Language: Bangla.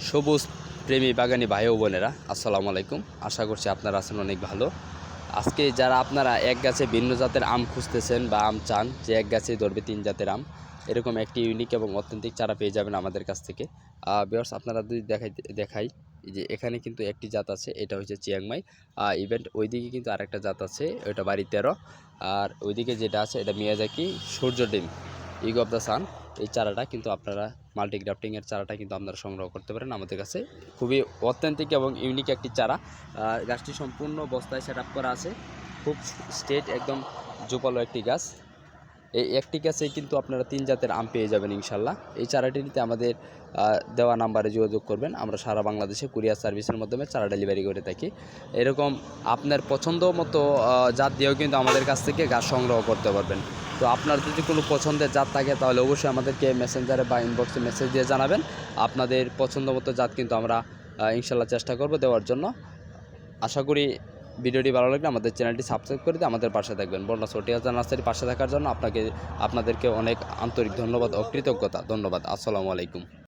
সবুজ প্রেমী বাগানী ভাই ও বোনেরা, আসসালামু আলাইকুম। আশা করছি আপনারা আছেন অনেক ভালো। আজকে যারা আপনারা এক গাছে ভিন্ন জাতের আম খুঁজতেছেন বা আম চান যে এক গাছেই ধরবে 3 জাতের আম, এরকম একটি ইউনিক এবং অথেন্টিক চারা পেয়ে যাবেন আমাদের কাছ থেকে। ভিউয়ার্স, আপনারা যদি দেখাই যে এখানে কিন্তু একটি জাত আছে, এটা হচ্ছে চিয়াংমাই। ইভেন্ট ওইদিকে কিন্তু আরেকটা জাত আছে, ওইটা বাড়ি 13। আর ওইদিকে যেটা আছে এটা মিয়াজাকি সূর্য ডিম, ইগ অফ দ্য সান। এই চারাটা কিন্তু আপনারা মাল্টিগ্রাফটিংয়ের চারাটা কিন্তু আপনারা সংগ্রহ করতে পারেন আমাদের কাছে। খুবই অথেন্টিক এবং ইউনিক একটি চারা। গাছটি সম্পূর্ণ বস্তায় সেট আপ করা আছে, খুব স্ট্রেট একদম জোপালো একটি গাছ। এই একটি গাছেই কিন্তু আপনারা 3 জাতের আম পেয়ে যাবেন ইনশাল্লাহ। এই চারাটি নিতে আমাদের দেওয়া নাম্বারে যোগাযোগ করবেন। আমরা সারা বাংলাদেশে কুরিয়ার সার্ভিসের মাধ্যমে চারা ডেলিভারি করে থাকি। এরকম আপনার পছন্দ মতো জাত দিয়েও কিন্তু আমাদের কাছ থেকে গাছ সংগ্রহ করতে পারবেন। তো আপনার যদি কোনো পছন্দের জাত থাকে তাহলে অবশ্যই আমাদেরকে মেসেঞ্জারে বা ইনবক্সে মেসেজ দিয়ে জানাবেন। আপনাদের পছন্দ মতো জাত কিন্তু আমরা ইনশাল্লাহ চেষ্টা করব দেওয়ার জন্য। আশা করি ভিডিওটি ভালো লাগলে আমাদের চ্যানেলটি সাবস্ক্রাইব করে দিয়ে আমাদের পাশে থাকবেন। বন্যা ছোটিয়াজা নার্সারির পাশে থাকার জন্য আপনাদেরকে অনেক আন্তরিক ধন্যবাদ ও কৃতজ্ঞতা। ধন্যবাদ। আসসালামু আলাইকুম।